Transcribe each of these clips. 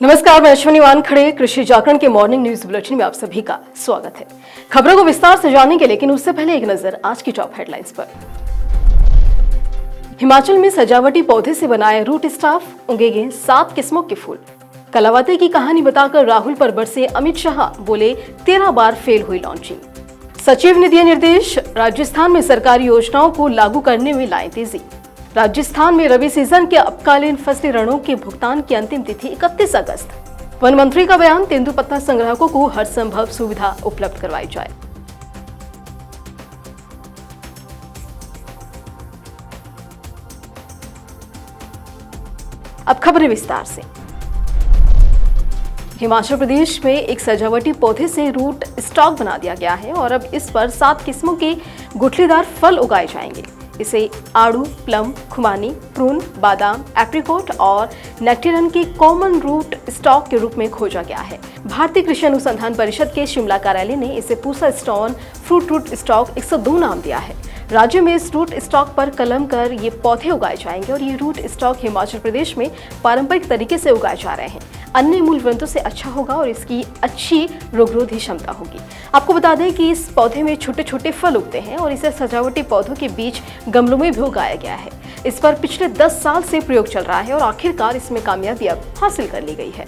नमस्कार, मैं अश्विनी वानखड़े कृषि जागरण के मॉर्निंग न्यूज बुलेटिन में आप सभी का स्वागत है। खबरों को विस्तार से जानेंगे, लेकिन उससे पहले एक नजर आज की टॉप हेडलाइंस पर। हिमाचल में सजावटी पौधे से बनाए रूट स्टाफ, उगेंगे 7 किस्मों के फूल। कलावती की कहानी बताकर राहुल पर बरसे अमित शाह, बोले 13 बार फेल हुई लॉन्चिंग। सचिव ने दिए निर्देश, राजस्थान में सरकारी योजनाओं को लागू करने में लाएं तेजी। राजस्थान में रबी सीजन के अल्पकालीन फसली ऋणों के भुगतान की अंतिम तिथि 31 अगस्त। वन मंत्री का बयान, तेंदुपत्ता संग्राहकों को हर संभव सुविधा उपलब्ध करवाई जाए। अब खबरें विस्तार से। हिमाचल प्रदेश में एक सजावटी पौधे से रूट स्टॉक बना दिया गया है और अब इस पर 7 किस्मों के गुठलीदार फल उगाए जाएंगे। इसे आड़ू, प्लम, खुमानी, प्रून, बादाम, एप्रिकॉट और नेक्टेरियन के कॉमन रूट स्टॉक के रूप में खोजा गया है। भारतीय कृषि अनुसंधान परिषद के शिमला कार्यालय ने इसे Pusa stone fruit root stock 102 नाम दिया है। राज्य में इस रूट स्टॉक पर कलम कर ये पौधे उगाए जाएंगे और ये रूट स्टॉक हिमाचल प्रदेश में पारंपरिक तरीके से उगाए जा रहे हैं। अन्य मूल ग्रंथों से अच्छा होगा और इसकी अच्छी रोगरोधी क्षमता होगी। आपको बता दें कि इस पौधे में छोटे छोटे फल उगते हैं और इसे सजावटी पौधों के बीच गमलों में भी उगाया गया है। इस पर पिछले 10 साल से प्रयोग चल रहा है और आखिरकार इसमें कामयाबी अब हासिल कर ली गई है।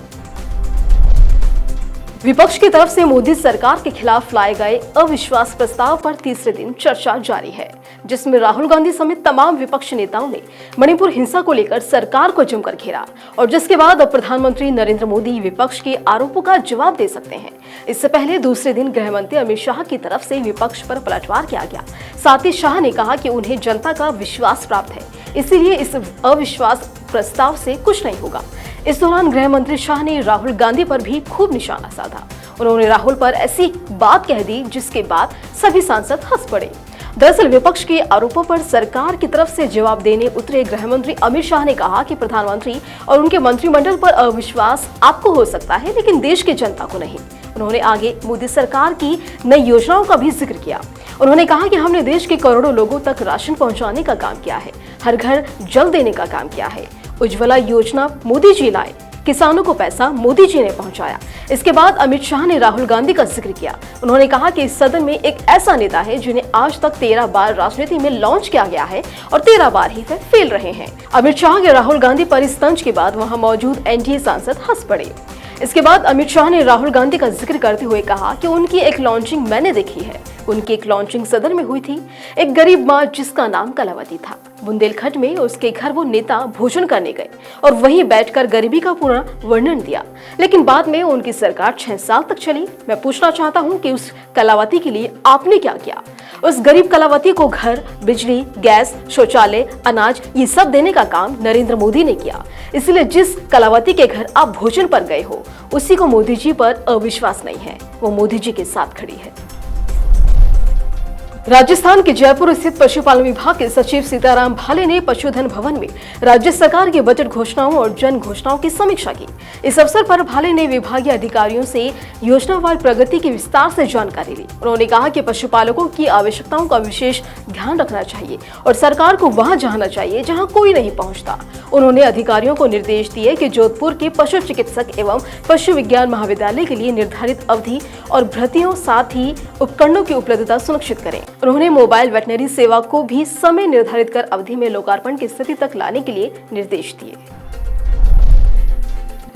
विपक्ष की तरफ से मोदी सरकार के खिलाफ लाए गए अविश्वास प्रस्ताव पर तीसरे दिन चर्चा जारी है, जिसमें राहुल गांधी समेत तमाम विपक्षी नेताओं ने मणिपुर हिंसा को लेकर सरकार को जमकर घेरा और जिसके बाद अब प्रधानमंत्री नरेंद्र मोदी विपक्ष के आरोपों का जवाब दे सकते हैं। इससे पहले दूसरे दिन गृह मंत्री अमित शाह की तरफ से विपक्ष पर पलटवार किया गया। साथ ही शाह ने कहा कि उन्हें जनता का विश्वास प्राप्त है, इसीलिए इस अविश्वास प्रस्ताव से कुछ नहीं होगा। इस दौरान गृह मंत्री शाह ने राहुल गांधी पर भी खूब निशाना साधा। उन्होंने राहुल पर ऐसी बात कह दी जिसके बाद सभी सांसद हंस पड़े। दरअसल विपक्ष के आरोपों पर सरकार की तरफ से जवाब देने उतरे गृह मंत्री अमित शाह ने कहा कि प्रधानमंत्री और उनके मंत्रिमंडल पर अविश्वास आपको हो सकता है, लेकिन देश की जनता को नहीं। उन्होंने आगे मोदी सरकार की नई योजनाओं का भी जिक्र किया। उन्होंने कहा कि हमने देश के करोड़ों लोगों तक राशन पहुंचाने का काम किया है, हर घर जल देने का काम किया है। उज्ज्वला योजना मोदी जी लाए, किसानों को पैसा मोदी जी ने पहुंचाया। इसके बाद अमित शाह ने राहुल गांधी का जिक्र किया। उन्होंने कहा कि इस सदन में एक ऐसा नेता है जिन्हें आज तक 13 बार राजनीति में लॉन्च किया गया है और 13 बार ही वह फेल रहे हैं। अमित शाह के राहुल गांधी पर इस तंज के बाद वहां मौजूद एनडीए सांसद हंस पड़े। इसके बाद अमित शाह ने राहुल गांधी का जिक्र करते हुए कहा कि उनकी एक लॉन्चिंग मैंने देखी है। उनकी एक लॉन्चिंग सदन में हुई थी। एक गरीब माँ जिसका नाम कलावती था, बुंदेलखंड में उसके घर वो नेता भोजन करने गए और वहीं बैठकर गरीबी का पूरा वर्णन दिया। लेकिन बाद में उनकी सरकार 6 साल तक चली। मैं पूछना चाहता हूँ कि उस कलावती के लिए आपने क्या किया? उस गरीब कलावती को घर, बिजली, गैस, शौचालय, अनाज ये सब देने का काम नरेंद्र मोदी ने किया। इसलिए जिस कलावती के घर आप भोजन पर गए हो, उसी को मोदी जी पर अविश्वास नहीं है, वो मोदी जी के साथ खड़ी है। राजस्थान के जयपुर स्थित पशुपालन विभाग के सचिव सीताराम भाले ने पशुधन भवन में राज्य सरकार की बजट घोषणाओं और जन घोषणाओं की समीक्षा की। इस अवसर पर भाले ने विभागीय अधिकारियों से योजनावार प्रगति की विस्तार से जानकारी ली। उन्होंने कहा कि पशुपालकों की आवश्यकताओं का विशेष ध्यान रखना चाहिए और सरकार को वहां जाना चाहिए जहां कोई नहीं पहुंचता। उन्होंने अधिकारियों को निर्देश दिए कि जोधपुर के पशु चिकित्सक एवं पशु विज्ञान महाविद्यालय के लिए निर्धारित अवधि और भर्तियों, साथ ही उपकरणों की उपलब्धता सुनिश्चित करें। उन्होंने मोबाइल वेटनरी सेवा को भी समय निर्धारित कर अवधि में लोकार्पण की स्थिति तक लाने के लिए निर्देश दिए।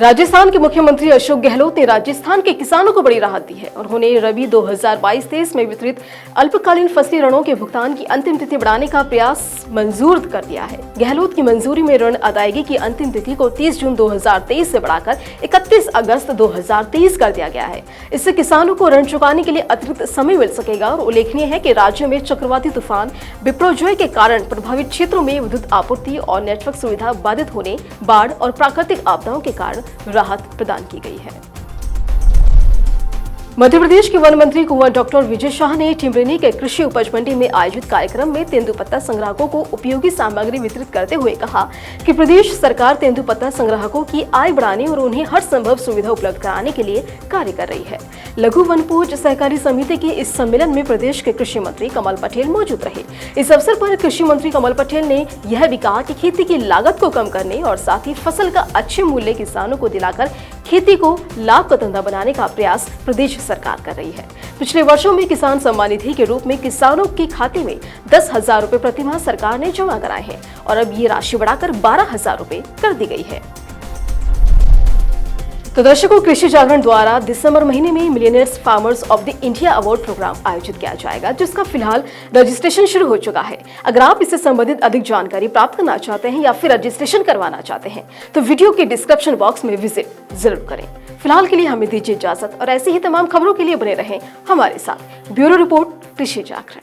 राजस्थान के मुख्यमंत्री अशोक गहलोत ने राजस्थान के किसानों को बड़ी राहत दी है। उन्होंने रबी 2022-23 में वितरित अल्पकालीन फसली ऋणों के भुगतान की अंतिम तिथि बढ़ाने का प्रयास मंजूर कर दिया है। गहलोत की मंजूरी में ऋण अदायगी की अंतिम तिथि को 30 जून 2023 से बढ़ाकर 31 अगस्त 2023 कर दिया गया है। इससे किसानों को ऋण चुकाने के लिए अतिरिक्त समय मिल सकेगा और उल्लेखनीय है कि राज्य में चक्रवाती तूफान बिपरजॉय के कारण प्रभावित क्षेत्रों में विद्युत आपूर्ति और नेटवर्क सुविधा बाधित होने, बाढ़ और प्राकृतिक आपदाओं के कारण राहत प्रदान की गई है। मध्य प्रदेश के वन मंत्री कुंवर डॉक्टर विजय शाह ने टिमरेनी के कृषि उपज मंडी में आयोजित कार्यक्रम में तेंदुपत्ता संग्राहकों को उपयोगी सामग्री वितरित करते हुए कहा कि प्रदेश सरकार तेंदुपत्ता संग्राहकों की आय बढ़ाने और उन्हें हर संभव सुविधा उपलब्ध कराने के लिए कार्य कर रही है। लघु वनोपज सहकारी समिति के इस सम्मेलन में प्रदेश के कृषि मंत्री कमल पटेल मौजूद रहे। इस अवसर पर कृषि मंत्री कमल पटेल ने यह भी कहा कि खेती की लागत को कम करने और साथ ही फसल का अच्छे मूल्य किसानों को दिलाकर खेती को लाभ का धंधा बनाने का प्रयास प्रदेश सरकार कर रही है। पिछले वर्षों में किसान सम्मान निधि के रूप में किसानों के खाते में 10,000 रुपए प्रतिमाह सरकार ने जमा कराए हैं और अब ये राशि बढ़ाकर 12,000 रुपए कर दी गई है। तो दर्शकों, कृषि जागरण द्वारा दिसंबर महीने में millionaires farmers of the India award program आयोजित किया जाएगा, जिसका फिलहाल रजिस्ट्रेशन शुरू हो चुका है। अगर आप इससे संबंधित अधिक जानकारी प्राप्त करना चाहते हैं या फिर रजिस्ट्रेशन करवाना चाहते हैं तो वीडियो के डिस्क्रिप्शन बॉक्स में विजिट जरूर करें। फिलहाल के लिए हमें दीजिए इजाजत और ऐसी ही तमाम खबरों के लिए बने रहें हमारे साथ। ब्यूरो रिपोर्ट, कृषि जागरण।